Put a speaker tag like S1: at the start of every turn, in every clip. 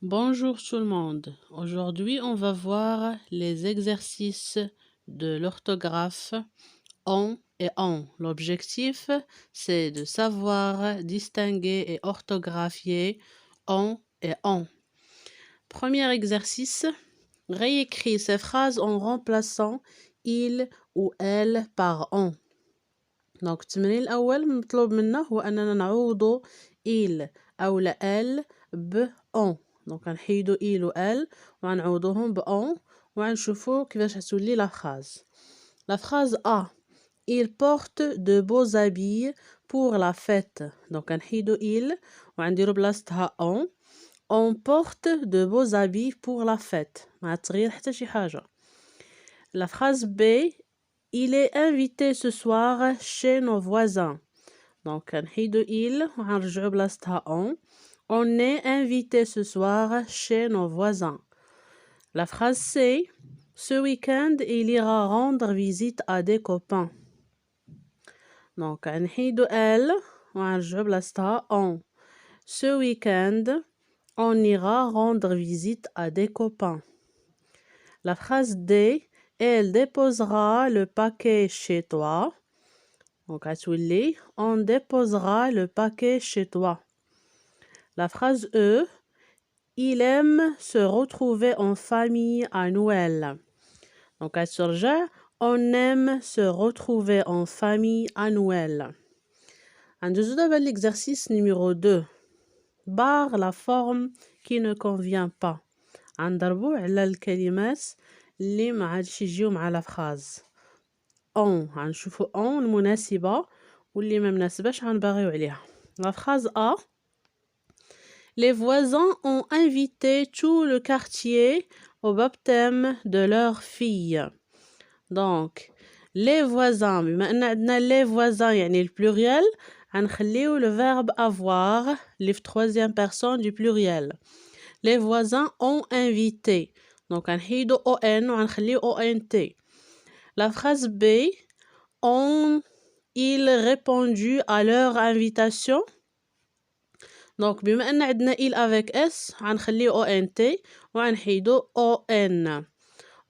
S1: Bonjour tout le monde. Aujourd'hui, on va voir les exercices de l'orthographe on et on. L'objectif, c'est de savoir distinguer et orthographier on et on. Premier exercice, réécris ces phrases en remplaçant il ou elle par on. دونك التمرين الأول مطلوب منا هو أننا نعوض il أو elle ب on. دونك غنحيدو il و elle وغنعوضوهم ب on وغنشوفو كيفاش غتولي لا phrase. La phrase A. Il porte de beaux habits pour la fête. دونك غنحيدو il وغنديرو بلاصتها on. On porte de beaux habits pour la fête. ما غتغير حتى شي حاجة. La phrase B. Il est invité ce soir chez nos voisins. Donc, غنحيدو il وغنرجعو بلاصتها on. On est invité ce soir chez nos voisins. La phrase C. Ce week-end, il ira rendre visite à des copains. Donc, غنحيدو elle وغنرجعو بلاصتها on. Ce week-end, on ira rendre visite à des copains. La phrase D. Elle déposera le paquet chez toi. Donc, غتولي on déposera le paquet chez toi. La phrase E. Il aime se retrouver en famille à Noël. Donc, غترجع on aime se retrouver en famille à Noël. غندوزو دابا l'exercice numéro 2. Barre la forme qui ne convient pas. غنضربو على الكلمات اللي ما عادش يجيو مع لا فراز. on غنشوفو on المناسبة واللي ما مناسباش غنبغيو عليها. La phrase A. Les voisins ont invité tout le quartier au baptême de leur fille. Donc les voisins بما ان عندنا les voisins يعني البلوريال غنخليو le verbe avoir اللي في troisième personne du pluriel. Les voisins ont invité. Donc غنحيدو on وغنخليو ont. La phrase B. Ont-ils répondu à leur invitation? Donc بما ان عندنا il avec s غنخليو ont وغنحيدو on.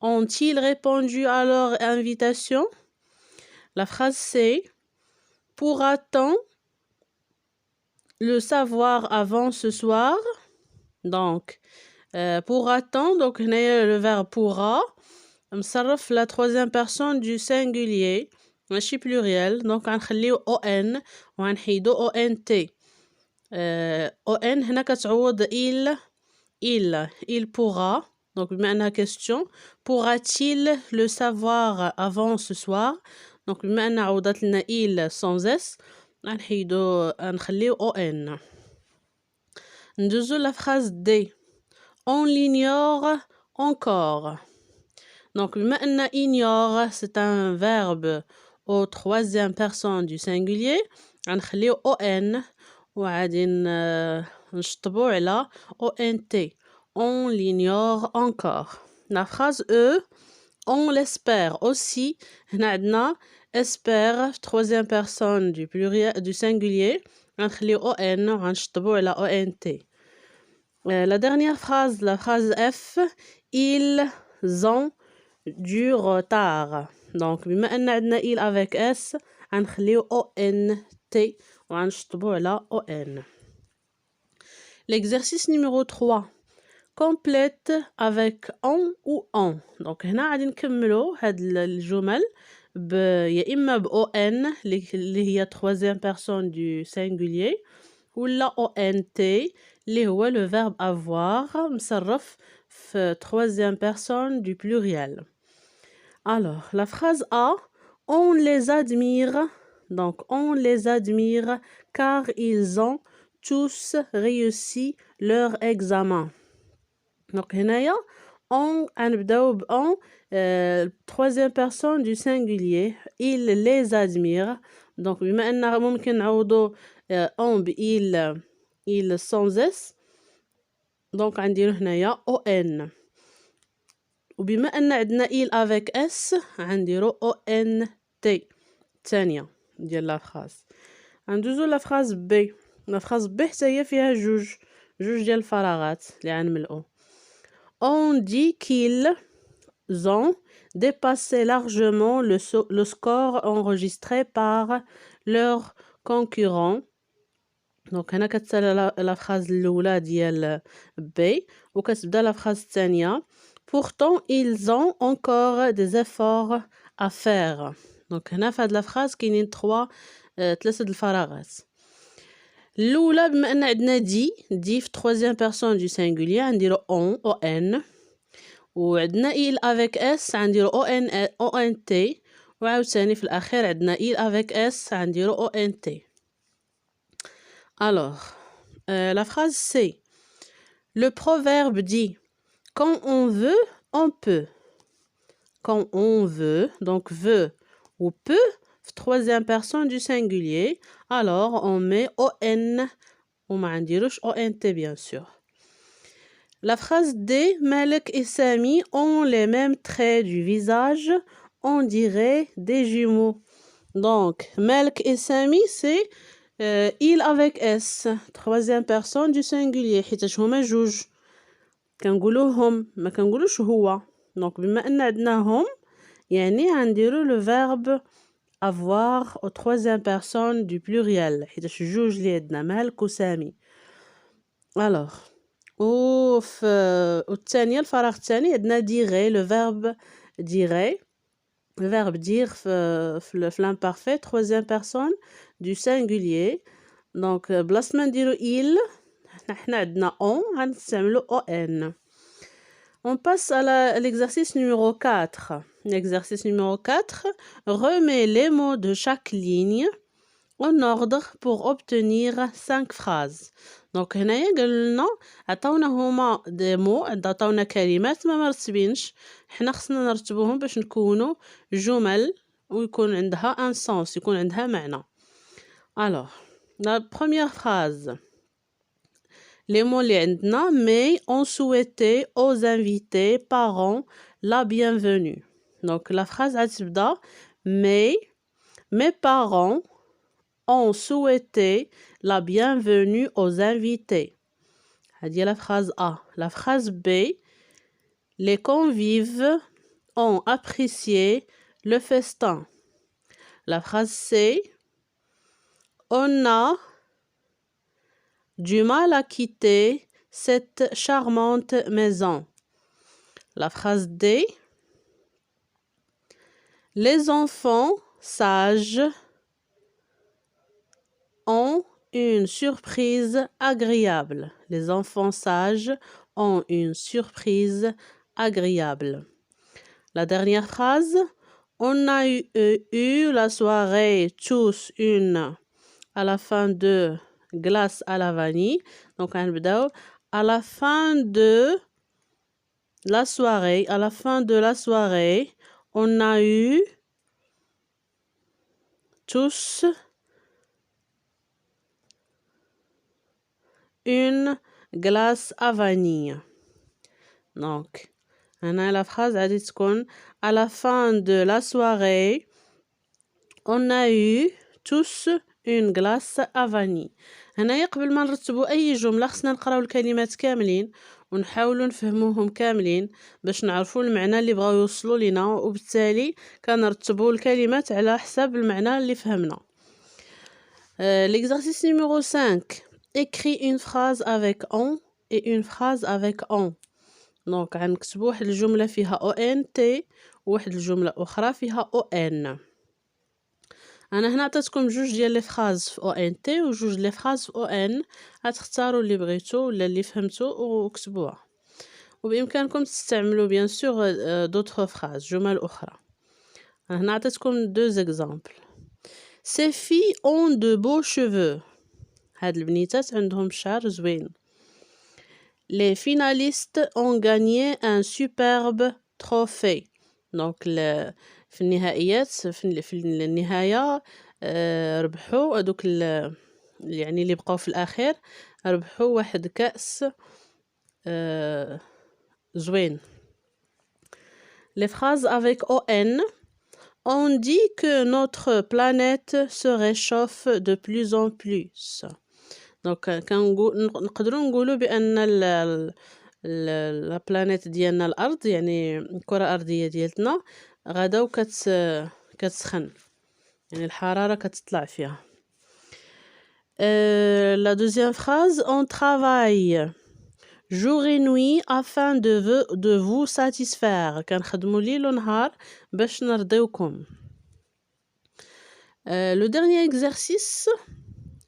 S1: Ont-ils répondu à leur invitation? La phrase C. Pourra-t-on le savoir avant ce soir? Donc pourra-t-on donc هنايا le verbe pourra مصرف la troisième personne du singulier ماشي pluriel. donc غنخليو on وغنحيدو ont. on هنا كتعوض il pourra. donc بما انها question pourra-t-il le savoir avant ce soir. donc بما انها عوضت لنا il sans s غنخليو on. ندوزو la phrase D. On l'ignore encore. Donc بما ان ignore c'est un verbe au troisième personne du singulier غنخليو on وغادي نشطبو على ont. On l'ignore encore. La phrase E. On l'espère aussi. هنا عندنا espère troisième personne du pluriel du singulier غنخليو on وغنشطبو على ont. La dernière phrase, la phrase F. Ils ont du retard. Donc بما ان عندنا il avec s غنخليو ont وغنشطبو على on. L'exercice numéro 3. Complète avec on ou on. Donc هنا غادي نكملو هاد الجمل يا اما ب on اللي هي troisième personne du singulier ولا ont اللي هو le verbe avoir مصرف في troisième personne du pluriel. Alors, la phrase A. On les admire. Donc, on les admire car ils ont tous réussi leur examen. Donc, هنايا on غنبداو ب on troisième personne du singulier. Il les admire. Donc, بما أننا ممكن نعوضو on ب il sans s. donc غنديرو هنايا on. وبما ان عندنا il avec s غنديرو ont الثانيه ديال لا فراز. غندوزو لا فراز بي. لا فراز بي حتى هي فيها جوج جوج ديال الفراغات اللي غنملؤو. On dit qu'ils ont dépassé largement le score enregistré par leurs concurrents. دونك هنا كتسالى لا فراز الاولى ديال بي وكتبدا لا فراز الثانيه. Pourtant ils ont encore des efforts à faire. دونك هنا في هاد لا فراز كاينين ثلاثه د الفراغات. الاولى بما ان عندنا دي في troisième personne du singulier غنديرو on وعندنا il avec s غنديرو ont وعاوتاني في الاخير عندنا il avec s غنديرو ont. Alors, la phrase c'est le proverbe dit quand on veut, on peut. Quand on veut, donc veut ou peut, troisième personne du singulier, alors on met on ou ma ndirouche ont bien sûr. La phrase D, Malek et Sami ont les mêmes traits du visage, on dirait des jumeaux. Donc, Malek et Sami c'est il avec S, troisième personne du singulier حيتاش هما جوج كنقولوهم ما كنقولوش هو. دونك بما ان عندنا هم يعني غنديرو le verbe avoir au troisième personne du pluriel حيتاش جوج اللي عندنا مالك وسامي. alors والثانيه الفراغ الثاني عندنا ديغي le verbe ديغي le verbe dire في l'imparfait troisième personne du singulier. donc بلاصه ما نديرو il حنا عندنا on غنستعملو on. On passe à l'exercice numéro 4. L'exercice numéro 4 remet les mots de chaque ligne en ordre pour obtenir 5 phrases. donc هنايا قالنا عطاونا هما دي مو عطاونا كلمات ما مرتبينش حنا خصنا نرتبوهم باش نكونوا جمل ويكون عندها un sens يكون عندها معنى. alors la première phrase les mots اللي عندنا mais on souhaitait aux invités parents la bienvenue. donc la phrase غتبدا mais mes parents ont souhaité la bienvenue aux invités. هذه la phrase A. La phrase B, les convives ont apprécié le festin. La phrase C, on a du mal à quitter cette charmante maison. La phrase D, les enfants sages ont une surprise agréable. Les enfants sages ont une surprise agréable. La dernière phrase, on a eu la soirée tous une à la fin de glace à la vanille. donc à la fin de la soirée on a eu tous une glace à vanille. donc هنا la phrase غادي تكون à la fin de la soirée on a eu tous une glace à vanille. هنايا قبل ما نرتبو اي جمله خصنا نقراو الكلمات كاملين ونحاولوا نفهموهم كاملين باش نعرفوا المعنى اللي بغاو يوصلوا لينا وبالتالي كنرتبوا الكلمات على حساب المعنى اللي فهمنا. l'exercice numéro 5 écris une phrase avec on et une phrase avec on. donc غنكتبوا واحد الجمله فيها ont وواحد الجمله اخرى فيها on. انا هنا عطيتكم جوج ديال لي فراز في ont وجوج لي فراز في on. غتختاروا اللي بغيتو ولا اللي فهمتو وكتبوها وبامكانكم تستعملوا بيان سور دوطخ فراز جمل اخرى. هنا عطيتكم دو زيكزامبل. ces filles ont de beaux cheveux. هاد البنيتات عندهم شعر زوين. les finalistes ont gagné un superbe trophée. donc في النهائيات في النهاية ربحوا هذوك يعني اللي بقاو في الأخير ربحوا واحد كأس زوين. les phrases avec on. on dit que notre planète se réchauffe de plus en plus. دونك نقدروا نقولوا بأن لا بلانيت ديالنا الأرض يعني الكرة الأرضية ديالتنا غدا كتسخن، يعني الحرارة كتطلع فيها. La deuxième phrase, on travaille jour et nuit afin de vous satisfaire. كنخدموا ليل ونهار باش نرضيوكم. Le dernier exercice,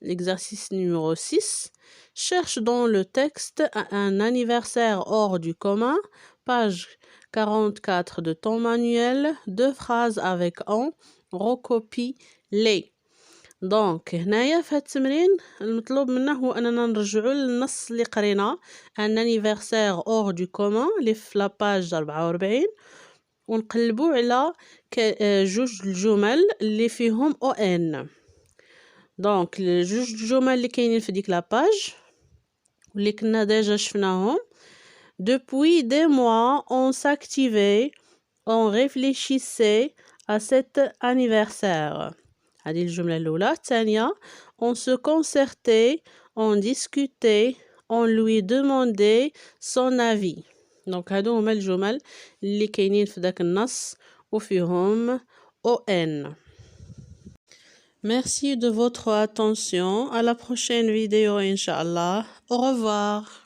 S1: l'exercice numéro 6, cherche dans le texte un anniversaire hors du commun, page 44 de ton manuel, 2 phrases avec on, recopie-les. دونك هنايا في هاد التمرين المطلوب منا هو اننا نرجعوا للنص اللي قرينا ان انيفرسير اور دو كومون اللي في لاباج 44 ونقلبوا على جوج الجمل اللي فيهم او ان. دونك جوج الجمل اللي كاينين في ديك لاباج واللي كنا ديجا شفناهم. Depuis des mois on s'activait, on réfléchissait à cet anniversaire. هذه الجملة الأولى. الثانية on se concertait, on discutait, on lui demandait son avis. دونك هادو هما الجمل اللي كاينين في داك النص وفيهم ON. Merci de votre attention. À la prochaine vidéo, Inch'Allah. Au revoir.